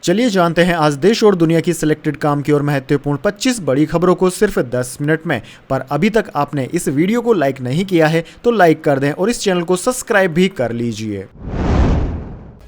चलिए जानते हैं आज देश और दुनिया की सिलेक्टेड काम की और महत्वपूर्ण 25 बड़ी खबरों को सिर्फ 10 मिनट में। पर अभी तक आपने इस वीडियो को लाइक नहीं किया है तो लाइक कर दें और इस चैनल को सब्सक्राइब भी कर लीजिए।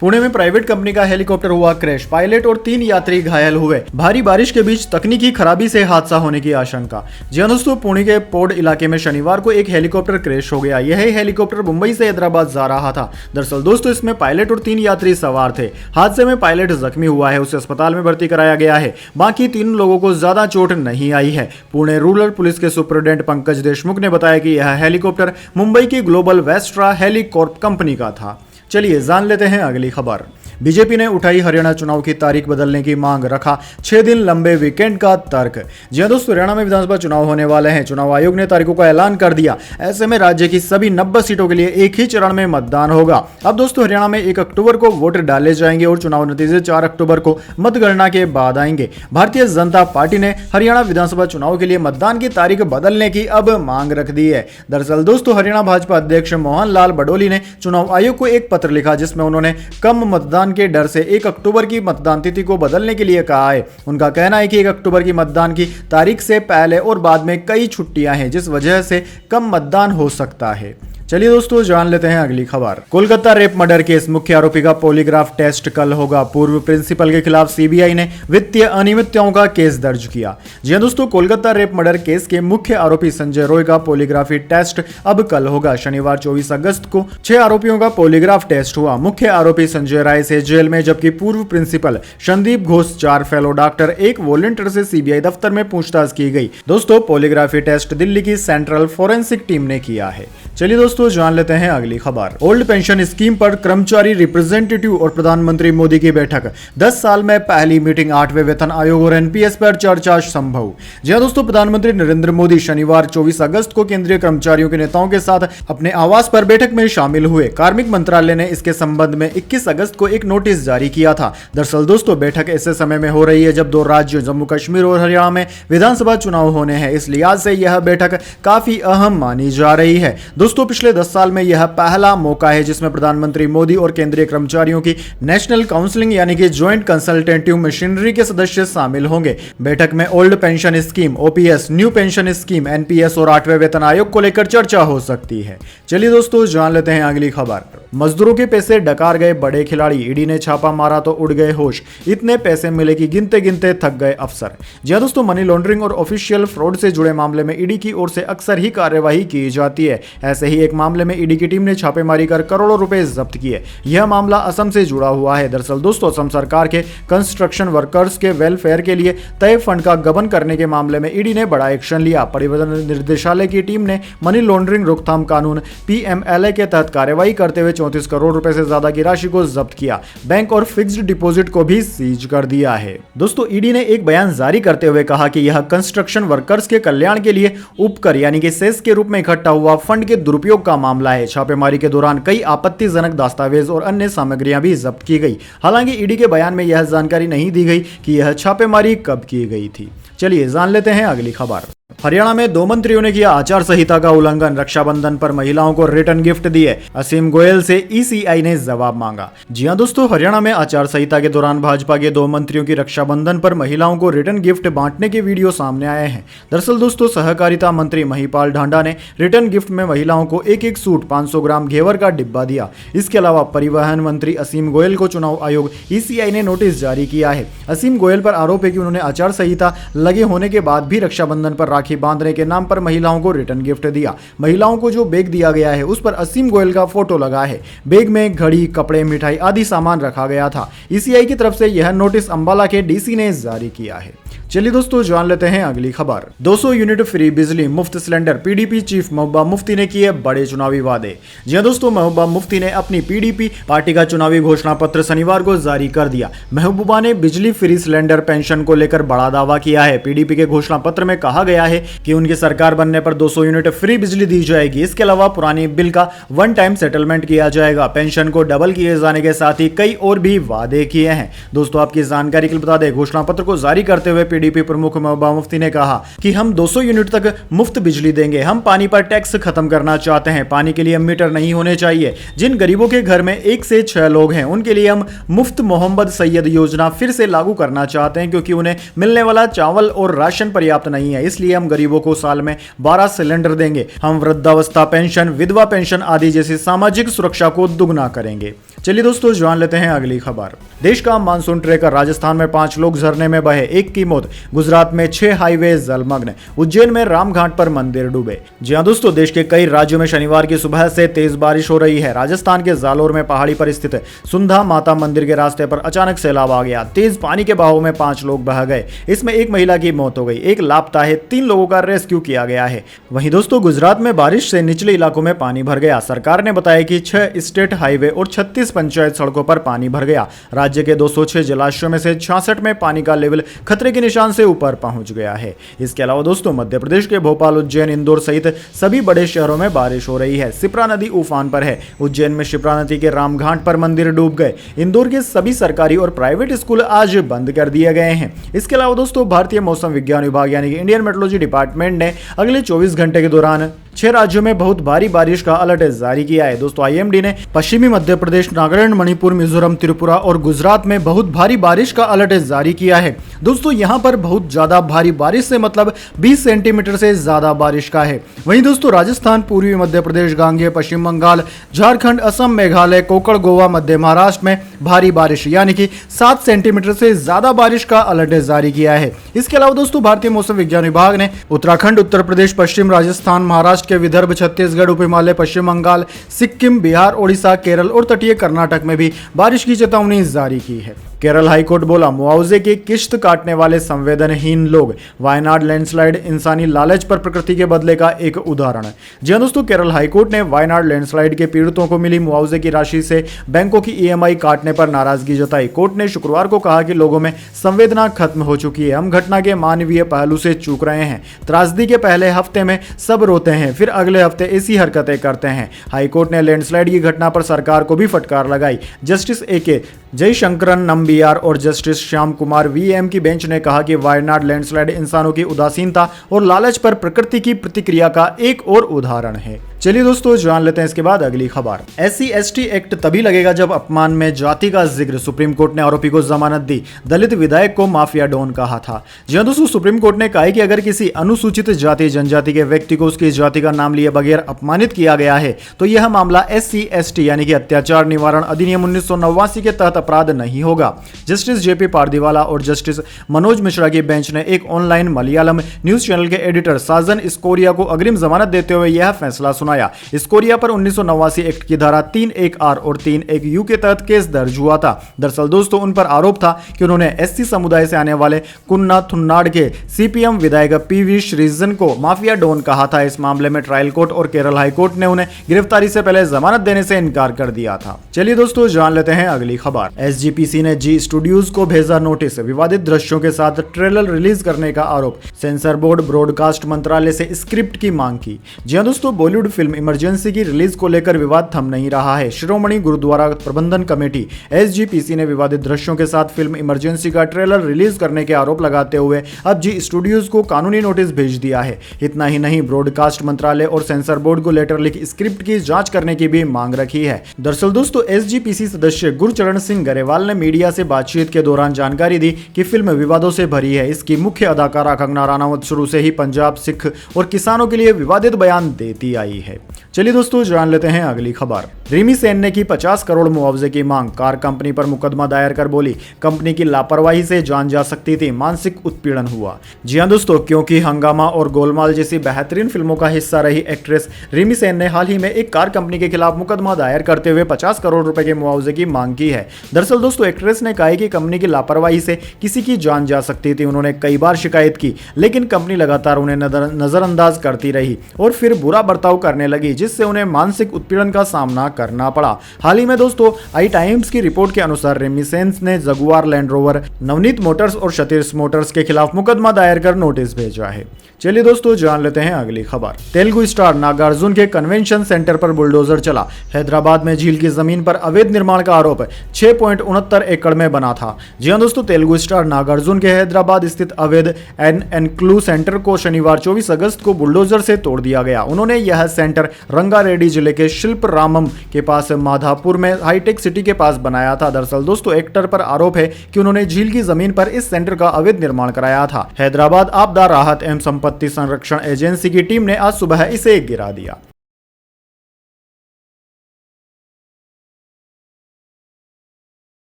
पुणे में प्राइवेट कंपनी का हेलीकॉप्टर हुआ क्रैश, पायलट और 3 यात्री घायल हुए। भारी बारिश के बीच तकनीकी खराबी से हादसा होने की आशंका। जी हां दोस्तों, पुणे के पोड इलाके में शनिवार को एक हेलीकॉप्टर क्रैश हो गया। यह हेलीकॉप्टर मुंबई से हैदराबाद जा रहा था। दरअसल दोस्तों इसमें पायलट और 3 यात्री सवार थे। हादसे में पायलट जख्मी हुआ है, उसे अस्पताल में भर्ती कराया गया है। बाकी 3 लोगों को ज्यादा चोट नहीं आई है। पुणे रूरल पुलिस के सुपरिटेंडेंट पंकज देशमुख ने बताया कि यह हेलीकॉप्टर मुंबई की ग्लोबल वेस्ट्रा हेलीकॉर्प कंपनी का था। चलिए जान लेते हैं अगली खबर। बीजेपी ने उठाई हरियाणा चुनाव की तारीख बदलने की मांग, रखा 6 दिन लंबे वीकेंड का तर्क। जी हां दोस्तों, हरियाणा में विधानसभा चुनाव होने वाले हैं। चुनाव आयोग ने तारीखों का ऐलान कर दिया। ऐसे में राज्य की सभी 90 सीटों के लिए एक ही चरण में मतदान होगा। अब दोस्तों हरियाणा में 1 अक्टूबर को वोट डाले जाएंगे और चुनाव नतीजे 4 अक्टूबर को मतगणना के बाद आएंगे। भारतीय जनता पार्टी ने हरियाणा विधानसभा चुनाव के लिए मतदान की तारीख बदलने की अब मांग रख दी है। दरअसल दोस्तों हरियाणा भाजपा अध्यक्ष मोहन लाल बडोली ने चुनाव आयोग को एक पत्र लिखा जिसमें उन्होंने कम मतदान के डर से 1 अक्टूबर की मतदान तिथि को बदलने के लिए कहा है। उनका कहना है कि 1 अक्टूबर की मतदान की तारीख से पहले और बाद में कई छुट्टियां हैं, जिस वजह से कम मतदान हो सकता है। चलिए दोस्तों जान लेते हैं अगली खबर। कोलकाता रेप मर्डर केस, मुख्य आरोपी का पॉलीग्राफ टेस्ट कल होगा। पूर्व प्रिंसिपल के खिलाफ सीबीआई ने वित्तीय अनियमितताओं का केस दर्ज किया। जी हां दोस्तों, कोलकाता रेप मर्डर केस के मुख्य आरोपी संजय रॉय का पॉलीग्राफी टेस्ट अब कल होगा। शनिवार 24 अगस्त को 6 आरोपियों का पॉलीग्राफ टेस्ट हुआ। मुख्य आरोपी संजय राय से जेल में, जबकि पूर्व principal Sandeep Ghosh, 4 fellow doctor, 1 volunteer से सीबीआई दफ्तर में पूछताछ की गई। दोस्तों पॉलीग्राफी टेस्ट दिल्ली की सेंट्रल फोरेंसिक टीम ने किया है। चलिए दोस्तों जान लेते हैं अगली खबर। ओल्ड पेंशन स्कीम पर कर्मचारी रिप्रेजेंटेटिव और प्रधानमंत्री मोदी की बैठक। 10 साल में पहली मीटिंग। 8वें वेतन आयोग और एनपीएस पर चर्चा संभव। जी हां दोस्तों, प्रधानमंत्री नरेंद्र मोदी शनिवार 24 अगस्त को केंद्रीय कर्मचारियों के नेताओं के साथ अपने आवास पर बैठक में शामिल हुए। कार्मिक मंत्रालय ने इसके संबंध में 21 अगस्त को एक नोटिस जारी किया था। दरअसल दोस्तों बैठक ऐसे समय में हो रही है जब 2 राज्यों जम्मू कश्मीर और हरियाणा में विधानसभा चुनाव होने हैं। इस लिहाज से यह बैठक काफी अहम मानी जा रही है। दोस्तों पिछले 10 साल में यह पहला मौका है जिसमें प्रधानमंत्री मोदी और केंद्रीय कर्मचारियों की नेशनल काउंसिलिंग यानी कि ज्वाइंट कंसल्टेटिव मशीनरी के सदस्य शामिल होंगे। बैठक में old pension scheme, OPS, new pension scheme, NPS और 8वें वेतन आयोग को लेकर चर्चा हो सकती है। चलिए दोस्तों जान लेते हैं अगली खबर। मजदूरों के पैसे डकार गए बड़े खिलाड़ी, ईडी ने छापा मारा तो उड़ गए होश। इतने पैसे मिले कि गिनते गिनते थक गए अफसर। जी हां दोस्तों, मनी लॉन्ड्रिंग और ऑफिशियल फ्रॉड से जुड़े मामले में ईडी की ओर से अक्सर ही कार्यवाही की जाती है। ऐसे ही एक मामले में ईडी की टीम ने छापेमारी कर करोड़ों रुपए जब्त किए। यह मामला असम से जुड़ा हुआ है। दरअसल दोस्तों असम सरकार के कंस्ट्रक्शन वर्कर्स के वेलफेयर के लिए तय फंड का गबन करने के मामले में ईडी ने बड़ा एक्शन लिया। परिवहन निर्देशालय की टीम ने मनी लॉन्ड्रिंग रोकथाम कानून पीएमएलए के तहत कार्रवाई करते हुए 34 करोड़ रुपए से ज्यादा की राशि को जब्त किया। बैंक और फिक्स्ड डिपॉजिट को भी सीज कर दिया है। दोस्तों ईडी ने एक बयान जारी करते हुए कहा कि यह कंस्ट्रक्शन वर्कर्स के कल्याण के लिए उपकर यानी कि सेस के रूप में इकट्ठा हुआ फंड के दुरुपयोग का मामला है। छापेमारी के दौरान कई आपत्तिजनक दस्तावेज और अन्य सामग्रियां भी जब्त की गई। हालांकि ईडी के बयान में यह जानकारी नहीं दी गई कि यह छापेमारी कब की गई थी। चलिए जान लेते हैं अगली खबर। हरियाणा में 2 मंत्रियों ने किया आचार संहिता का उल्लंघन, रक्षाबंधन पर महिलाओं को रिटर्न गिफ्ट दिए। असीम गोयल से ईसीआई ने जवाब मांगा। जी हां दोस्तों, हरियाणा में आचार संहिता के दौरान भाजपा के 2 मंत्रियों की रक्षाबंधन पर महिलाओं को रिटर्न गिफ्ट बांटने के वीडियो सामने आए हैं। दरअसल दोस्तों सहकारिता मंत्री महिपाल ढांडा ने रिटर्न गिफ्ट में महिलाओं को एक सूट, 500 ग्राम घेवर का डिब्बा दिया। इसके अलावा परिवहन मंत्री असीम गोयल को चुनाव आयोग ईसीआई ने नोटिस जारी किया है। असीम गोयल पर आरोप है कि उन्होंने आचार संहिता लगे होने के बाद भी रक्षाबंधन पर राखी बांधने के नाम पर महिलाओं को रिटर्न गिफ्ट दिया। महिलाओं को जो बैग दिया गया है उस पर असीम गोयल का फोटो लगा है। बैग में घड़ी, कपड़े, मिठाई आदि सामान रखा गया था। ईसीआई की तरफ से यह नोटिस अंबाला के डीसी ने जारी किया है। चलिए दोस्तों जान लेते हैं अगली खबर। 200 यूनिट फ्री बिजली, मुफ्त cylinder, PDP chief Mehbooba Mufti ने किए बड़े चुनावी वादे। जी हां दोस्तों, महबूबा मुफ्ती ने अपनी पीडीपी पार्टी का चुनावी घोषणा पत्र शनिवार को जारी कर दिया। महबूबा ने बिजली फ्री सिलेंडर, पेंशन को लेकर बड़ा दावा किया है। पीडीपी के घोषणा पत्र में कहा गया है कि उनकी सरकार बनने पर 200 यूनिट फ्री बिजली दी जाएगी। इसके अलावा पुरानी बिल का 1 टाइम सेटलमेंट किया जाएगा। पेंशन को डबल किए जाने के साथ ही कई और भी वादे किए हैं। दोस्तों आपकी जानकारी के लिए बता दें, घोषणा पत्र को जारी करते हुए टीडीपी प्रमुख महबूबा मुफ्ती ने कहा कि हम 200 यूनिट तक मुफ्त बिजली देंगे। हम पानी पर टैक्स खत्म करना चाहते हैं। पानी के लिए मीटर नहीं होने चाहिए। जिन गरीबों के घर में 1 से 6 लोग हैं उनके लिए हम मुफ्त मोहम्मद सैयद योजना फिर से लागू करना चाहते हैं, क्योंकि उन्हें मिलने वाला चावल और राशन पर्याप्त नहीं है। इसलिए हम गरीबों को साल में 12 सिलेंडर देंगे। हम वृद्धावस्था पेंशन, विधवा पेंशन आदि जैसी सामाजिक सुरक्षा को दुगना करेंगे। चलिए दोस्तों, जान लेते हैं अगली खबर। देश का मानसून ट्रेकर राजस्थान में 5 लोग झरने में बहे, 1 की मौत। गुजरात में 6 हाईवे जलमग्न। उज्जैन में रामघाट पर मंदिर डूबे। जी हां दोस्तों, देश के कई राज्यों में शनिवार की सुबह से तेज बारिश हो रही है। राजस्थान के जालोर में पहाड़ी पर स्थित सुंधा माता मंदिर के रास्ते पर अचानक सैलाब आ गया। तेज पानी के बहाव में 5 लोग बह गए। इसमें 1 महिला की मौत हो गई, 1 लापता है, 3 लोगों का रेस्क्यू किया गया है। वहीं दोस्तों, गुजरात में बारिश से निचले इलाकों में पानी भर गया। सरकार ने बताया कि 6 स्टेट हाईवे और 36 पंचायत सड़कों पर पानी भर गया। राज्य के 206 जलाशयों में से 66 में पानी का लेवल खतरे के निशान से ऊपर पहुंच गया है। इसके अलावा दोस्तों, मध्य प्रदेश के भोपाल, उज्जैन, इंदौर सहित सभी बड़े शहरों में बारिश हो रही है। शिप्रा नदी उफान पर है। उज्जैन में शिप्रा नदी के रामघाट पर मंदिर डूब गए। इंदौर के सभी सरकारी और प्राइवेट स्कूल आज बंद कर दिए गए हैं। इसके अलावा दोस्तों, भारतीय मौसम विज्ञान विभाग यानी कि इंडियन मेट्रोलॉजी डिपार्टमेंट ने अगले 24 घंटे के दौरान 6 राज्यों में बहुत भारी बारिश का अलर्ट जारी किया है। दोस्तों, आईएमडी ने पश्चिमी मध्य प्रदेश, नागालैंड, मणिपुर, मिजोरम, त्रिपुरा और गुजरात में बहुत भारी बारिश का अलर्ट जारी किया है। दोस्तों, यहां पर बहुत ज्यादा भारी बारिश से मतलब 20 सेंटीमीटर से ज्यादा बारिश का है। वहीं दोस्तों, राजस्थान, पूर्वी मध्य प्रदेश, गांगेय, पश्चिम बंगाल, झारखंड, असम, मेघालय, कोकण, गोवा, मध्य महाराष्ट्र में भारी बारिश यानी कि 7 सेंटीमीटर से ज्यादा बारिश का अलर्ट जारी किया है। इसके अलावा दोस्तों, भारतीय मौसम विज्ञान विभाग ने उत्तराखंड, उत्तर प्रदेश, पश्चिम राजस्थान, महाराष्ट्र के विदर्भ, छत्तीसगढ़, उप हिमालय, पश्चिम बंगाल, सिक्किम, बिहार, ओडिशा, केरल और तटीय कर्नाटक में भी बारिश की चेतावनी जारी की है। केरल हाईकोर्ट बोला, मुआवजे की किश्त काटने वाले संवेदनहीन लोग। वायनाड लैंडस्लाइड इंसानी लालच पर प्रकृति के बदले का एक उदाहरण है। जी हां दोस्तों, केरल हाईकोर्ट ने वायनाड लैंडस्लाइड के पीड़ितों को मिली मुआवजे की राशि से बैंकों की ईएमआई काटने पर नाराजगी जताई। कोर्ट ने शुक्रवार को कहा कि लोगों में संवेदना खत्म हो चुकी है। हम घटना के मानवीय पहलू से चूक रहे हैं। त्रासदी के पहले हफ्ते में सब रोते हैं, फिर अगले हफ्ते ऐसी हरकतें करते हैं। हाईकोर्ट ने लैंडस्लाइड की घटना पर सरकार को भी फटकार लगाई। Justice A K. जयशंकरन नंबियार और जस्टिस श्याम कुमार वीएम की बेंच ने कहा कि वायनाड लैंडस्लाइड इंसानों की उदासीनता और लालच पर प्रकृति की प्रतिक्रिया का एक और उदाहरण है। चलिए दोस्तों, जान लेते हैं इसके बाद अगली खबर। SC/ST एक्ट तभी लगेगा जब अपमान में जाति का जिक्र। सुप्रीम कोर्ट ने आरोपी को जमानत दी। दलित विधायक को माफिया डॉन कहा था। जी हां दोस्तों, सुप्रीम कोर्ट ने कहा है कि अगर किसी अनुसूचित जाति जनजाति के व्यक्ति को उसकी जाति का नाम लिए बगैर अपमानित किया गया है तो यह मामला SC/ST यानी कि अत्याचार निवारण अधिनियम 1989 के तहत अपराध नहीं होगा। जस्टिस JP पारदीवाला और जस्टिस मनोज मिश्रा की बेंच ने एक ऑनलाइन मलयालम न्यूज चैनल के एडिटर साजन स्कोरिया को अग्रिम जमानत देते हुए यह फैसला सुनाया। स्कोरिया पर 1989 एक्ट की धारा 3(1)R और 3(1)U के तहत केस दर्ज हुआ था। दरअसल दोस्तों, उन पर आरोप था कि उन्होंने SC समुदाय से आने वाले कुन्ना थुन्नाड के CPM विधायक PV श्रीजन को माफिया डॉन कहा था। इस मामले में ट्रायल कोर्ट और केरल हाई कोर्ट ने उन्हें गिरफ्तारी से पहले जमानत देने से इनकार कर दिया था। चलिए दोस्तों, जान लेते हैं अगली खबर। SGPC ने जी स्टूडियोज को भेजा नोटिस। विवादित दृश्यों के साथ ट्रेलर रिलीज करने का आरोप। सेंसर बोर्ड, ब्रॉडकास्ट मंत्रालय से स्क्रिप्ट की मांग की। जी हां दोस्तों, बॉलीवुड फिल्म इमरजेंसी की रिलीज को लेकर विवाद थम नहीं रहा है। शिरोमणि गुरुद्वारा प्रबंधन कमेटी SGPC ने विवादित दृश्यों के साथ फिल्म इमरजेंसी का ट्रेलर रिलीज करने के आरोप लगाते हुए अब जी स्टूडियोज को कानूनी नोटिस भेज दिया है। इतना ही नहीं, ब्रॉडकास्ट मंत्रालय और सेंसर बोर्ड को लेटर लिख स्क्रिप्ट की जांच करने की भी मांग रखी है। दरअसल दोस्तों, SGPC सदस्य गुरचरण सिंह गरेवाल ने मीडिया से बातचीत के दौरान जानकारी दी कि फिल्म विवादों से भरी है। इसकी मुख्य अदाकारा कंगना राणावत शुरू से ही पंजाब, सिख और किसानों के लिए विवादित बयान देती आई है। चलिए दोस्तों, जान लेते हैं अगली खबर। रिमी सेन ने की 50 करोड़ मुआवजे की मांग। कार कंपनी पर मुकदमा दायर कर बोली, कंपनी की लापरवाही से जान जा सकती थी, मानसिक उत्पीड़न हुआ। जी हां दोस्तों, क्योंकि हंगामा और गोलमाल जैसी बेहतरीन फिल्मों का हिस्सा रही एक्ट्रेस रिमी सेन ने हाल ही में एक कार कंपनी के खिलाफ मुकदमा दायर करते हुए 50 करोड़ रुपए के मुआवजे की मांग की है। दरअसल दोस्तों, एक्ट्रेस ने कहा कि कंपनी की लापरवाही से किसी की जान जा सकती थी। उन्होंने कई बार शिकायत की, लेकिन कंपनी लगातार उन्हें नजरअंदाज करती रही और फिर बुरा बर्ताव करने लगी, जिससे उन्हें मानसिक उत्पीड़न का सामना करना पड़ा। हाल ही में दोस्तों आई टाइम्स की रिपोर्ट के अनुसार रेमिसेंस ने Jaguar land rover, Navneet Motors और क्षतिश मोटर्स के खिलाफ मुकदमा दायर कर नोटिस भेजा है। चलिए दोस्तों जान लेते हैं अगली खबर। तेलुगु स्टार नागार्जुन के कन्वेंशन सेंटर पर बुलडोजर चला। हैदराबाद में झील की जमीन पर अवैध निर्माण का आरोप 6.69 एकड़ में बना था। जी हां दोस्तों, तेलुगु स्टार नागार्जुन के हैदराबाद स्थित अवैध एनक्लू सेंटर को शनिवार 24 अगस्त को बुलडोजर से तोड़ दिया गया। उन्होंने यह सेंटर रंगारेड्डी जिले के शिल्परामम के पास माधापुर में हाईटेक सिटी के पास बनाया था। दरअसल दोस्तों एक्टर पर आरोप है कि उन्होंने झील की जमीन पर इस सेंटर का अवैध निर्माण कराया था। हैदराबाद आपदा राहत एवं संपत्ति संरक्षण एजेंसी की टीम ने आज सुबह इसे गिरा दिया।